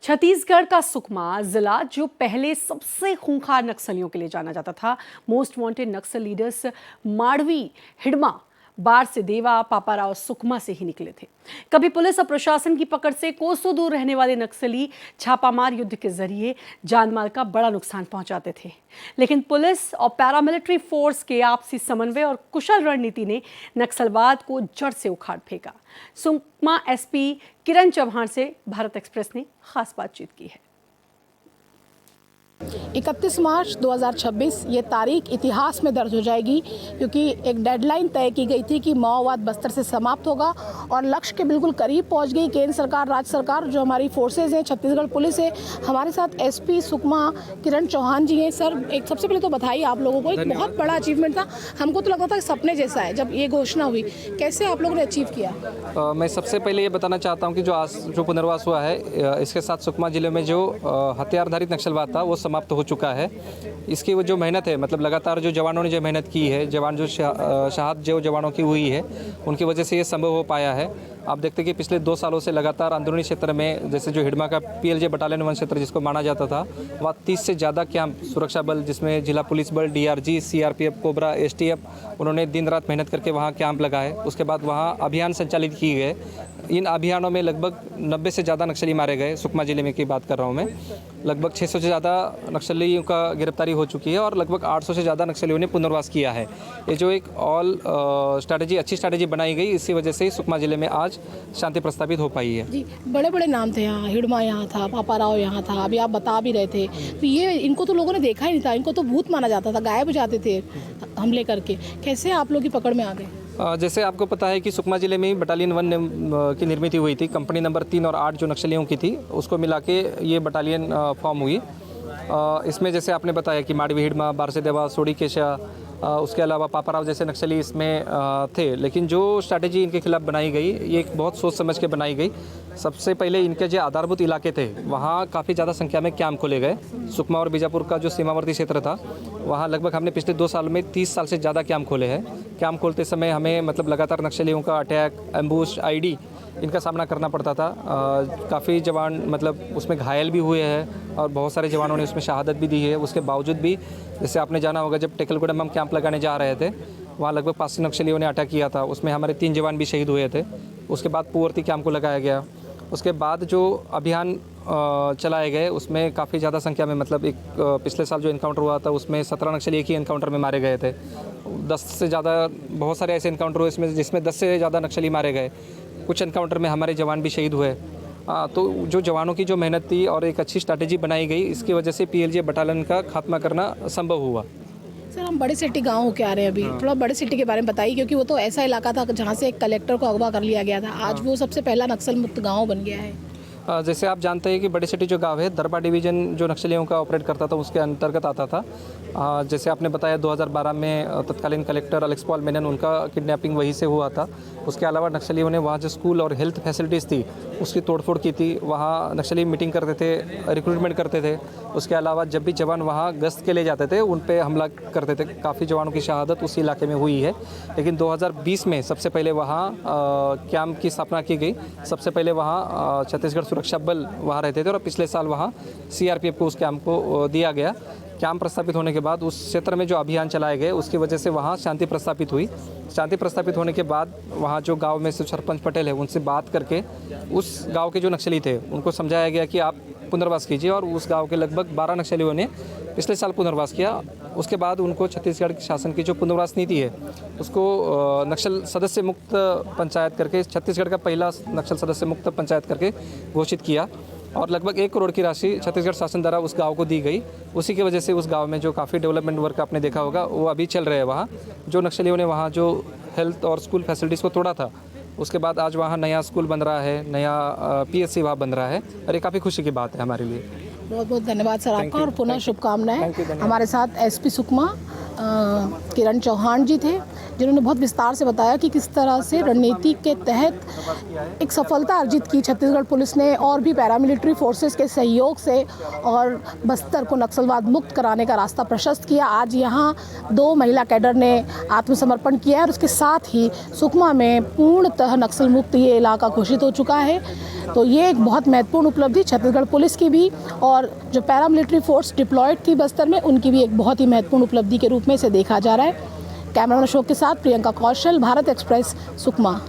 छत्तीसगढ़ का सुकमा जिला, जो पहले सबसे खूंखार नक्सलियों के लिए जाना जाता था, मोस्ट वांटेड नक्सल लीडर्स माड़वी, हिडमा, बारसिदेवा, पापाराव सुकमा से ही निकले थे। कभी पुलिस और प्रशासन की पकड़ से कोसों दूर रहने वाले नक्सली छापामार युद्ध के जरिए जानमाल का बड़ा नुकसान पहुंचाते थे, लेकिन पुलिस और पैरामिलिट्री फोर्स के आपसी समन्वय और कुशल रणनीति ने नक्सलवाद को जड़ से उखाड़ फेंका। सुकमा एसपी किरण चौहान से भारत एक्सप्रेस ने खास बातचीत की है। 31 मार्च 2026 ये तारीख इतिहास में दर्ज हो जाएगी, क्योंकि एक डेडलाइन तय की गई थी कि माओवाद बस्तर से समाप्त होगा और लक्ष्य के बिल्कुल करीब पहुंच गई केंद्र सरकार, राज्य सरकार, जो हमारी फोर्सेज हैं, छत्तीसगढ़ पुलिस है। हमारे साथ एसपी सुकमा किरण चौहान जी हैं। सर, एक सबसे पहले तो बधाई आप लोगों को, एक बहुत बड़ा अचीवमेंट था। हमको तो लगता था कि सपने जैसा है जब ये घोषणा हुई। कैसे आप लोगों ने अचीव किया? मैं सबसे पहले ये बताना चाहता हूँ कि जो पुनर्वास हुआ है, इसके साथ सुकमा जिले में जो हथियारधारित नक्सलवाद था वो समाप्त हो चुका है। इसकी वो जो मेहनत है, मतलब लगातार जो जवानों ने जो मेहनत की है, जवान जो शहादत जो जवानों की हुई है, उनकी वजह से ये संभव हो पाया है। आप देखते हैं कि पिछले 2 सालों से लगातार अंदरूनी क्षेत्र में, जैसे जो हिडमा का PLJ बटालियन 1 क्षेत्र जिसको माना जाता था, वहाँ 30 से ज़्यादा कैंप सुरक्षा बल, जिसमें जिला पुलिस बल, DRG, CRPF, कोबरा, STF, उन्होंने दिन रात मेहनत करके वहाँ कैंप लगाए। उसके बाद वहाँ अभियान संचालित किए गए। इन अभियानों में लगभग 90 से ज़्यादा नक्सली मारे गए। सुकमा जिले में की बात कर रहा हूँ मैं। लगभग 600 से ज़्यादा नक्सलियों का गिरफ्तारी हो चुकी है और लगभग 800 से ज़्यादा नक्सलियों ने पुनर्वास किया है। ये जो एक अच्छी स्ट्रैटेजी बनाई गई, इसी वजह से सुकमा जिले में आज शांति प्रस्तापित हो पाई है। जी, बड़े बड़े नाम थे यहाँ, हिडमा यहाँ था, पापाराव यहाँ था, अभी आप बता भी रहे थे। तो ये इनको तो लोगों ने देखा ही नहीं था, इनको तो भूत माना जाता था, गायब हो जाते थे हमले करके। कैसे आप लोग की पकड़ में आ गए? जैसे आपको पता है कि सुकमा जिले में बटालियन 1 की निर्मित हुई थी। कंपनी नंबर 3 और 8 जो नक्सलियों की थी, उसको मिला के ये बटालियन फॉर्म हुई। इसमें जैसे आपने बताया कि माड़वी, हिडमा, बारसिदेवा, सोड़ीकेशा, उसके अलावा पापाराव जैसे नक्सली इसमें थे। लेकिन जो स्ट्रैटेजी इनके खिलाफ बनाई गई, ये एक बहुत सोच समझ के बनाई गई। सबसे पहले इनके जो आधारभूत इलाके थे, वहाँ काफ़ी ज़्यादा संख्या में कैंप खोले गए। सुकमा और बीजापुर का जो सीमावर्ती क्षेत्र था, वहाँ लगभग हमने पिछले 2 साल में 30 साल से ज़्यादा कैंप खोले हैं। कैंप खोलते समय हमें मतलब लगातार नक्सलियों का अटैक, एम्बुश, IED इनका सामना करना पड़ता था। काफ़ी जवान मतलब उसमें घायल भी हुए हैं और बहुत सारे जवानों ने उसमें शहादत भी दी है। उसके बावजूद भी, जैसे आपने जाना होगा, जब टेकलगुड़ा में हम कैंप लगाने जा रहे थे, वहाँ लगभग 500 नक्सलियों ने अटैक किया था। उसमें हमारे 3 जवान भी शहीद हुए थे। उसके बाद पूर्ववर्ती कैंप को लगाया गया। उसके बाद जो अभियान चलाए गए, उसमें काफ़ी ज़्यादा संख्या में, मतलब एक पिछले साल जो इनकाउंटर हुआ था, उसमें 17 नक्सली एक ही इनकाउंटर में मारे गए थे। 10 से ज़्यादा, बहुत सारे ऐसे इनकाउंटर हुए इसमें जिसमें 10 से ज़्यादा नक्सली मारे गए। कुछ एनकाउंटर में हमारे जवान भी शहीद हुए। तो जो जवानों की जो मेहनत थी और एक अच्छी स्ट्रैटेजी बनाई गई, इसकी वजह से PLJ बटालियन का खात्मा करना संभव हुआ। सर, हम बड़े सिटी गाँव के आ रहे हैं अभी, थोड़ा बड़े सिटी के बारे में बताइए, क्योंकि वो तो ऐसा इलाका था जहाँ से एक कलेक्टर को अगवा कर लिया गया था। आज वो सबसे पहला नक्सल मुक्त गाँव बन गया है। जैसे आप जानते हैं कि बड़ी सिटी जो गांव है, दरबा डिवीज़न जो नक्सलियों का ऑपरेट करता था, उसके अंतर्गत आता था। जैसे आपने बताया, 2012 में तत्कालीन कलेक्टर अलेक्स पॉल मेनन, उनका किडनैपिंग वहीं से हुआ था। उसके अलावा नक्सलियों ने वहाँ जो स्कूल और हेल्थ फैसिलिटीज़ थी, उसकी तोड़फोड़ की थी। वहाँ नक्सली मीटिंग करते थे, रिक्रूटमेंट करते थे। उसके अलावा जब भी जवान वहाँ गश्त के लिए जाते थे, उन पर हमला करते थे। काफ़ी जवानों की शहादत उसी इलाके में हुई है। लेकिन 2020 में सबसे पहले वहाँ कैंप की स्थापना की गई। सबसे पहले वहाँ छत्तीसगढ़ सुरक्षा बल वहाँ रहते थे और पिछले साल वहाँ CRPF को उस कैंप को दिया गया। कैंप प्रस्तापित होने के बाद उस क्षेत्र में जो अभियान चलाए गए, उसकी वजह से वहाँ शांति प्रस्तापित हुई। शांति प्रस्तापित होने के बाद वहाँ जो गांव में से सरपंच पटेल है, उनसे बात करके उस गांव के जो नक्सली थे, उनको समझाया गया कि आप पुनर्वास कीजिए। और उस गाँव के लगभग 12 नक्सलियों ने पिछले साल पुनर्वास किया। उसके बाद उनको छत्तीसगढ़ शासन की जो पुनर्वास नीति है, उसको नक्सल सदस्य मुक्त पंचायत करके, छत्तीसगढ़ का पहला नक्सल सदस्य मुक्त पंचायत करके घोषित किया। और लगभग 1 करोड़ की राशि छत्तीसगढ़ शासन द्वारा उस गांव को दी गई। उसी की वजह से उस गांव में जो काफ़ी डेवलपमेंट वर्क आपने देखा होगा, वो अभी चल रहे हैं। वहाँ जो नक्सलियों ने वहाँ जो हेल्थ और स्कूल फैसिलिटीज़ को तोड़ा था, उसके बाद आज वहाँ नया स्कूल बन रहा है, नया PSC वहाँ बन रहा है, और ये काफ़ी खुशी की बात है हमारे लिए। बहुत बहुत धन्यवाद सर आपका, और पुनः शुभकामनाएं। हमारे साथ एसपी सुकमा किरण चौहान जी थे। जिन्होंने बहुत विस्तार से बताया कि किस तरह से रणनीति के तहत एक सफलता अर्जित की छत्तीसगढ़ पुलिस ने और भी पैरामिलिट्री फोर्सेस के सहयोग से और बस्तर को नक्सलवाद मुक्त कराने का रास्ता प्रशस्त किया। आज यहाँ 2 महिला कैडर ने आत्मसमर्पण किया है और उसके साथ ही सुकमा में पूर्णतः नक्सल मुक्त ये इलाका घोषित हो चुका है। तो ये एक बहुत महत्वपूर्ण उपलब्धि छत्तीसगढ़ पुलिस की भी और जो पैरामिलिट्री फोर्स डिप्लॉयड थी बस्तर में उनकी भी एक बहुत ही महत्वपूर्ण उपलब्धि के रूप में इसे देखा जा रहा है। कैमरामैन अशोक के साथ प्रियंका कौशल, भारत एक्सप्रेस, सुकमा।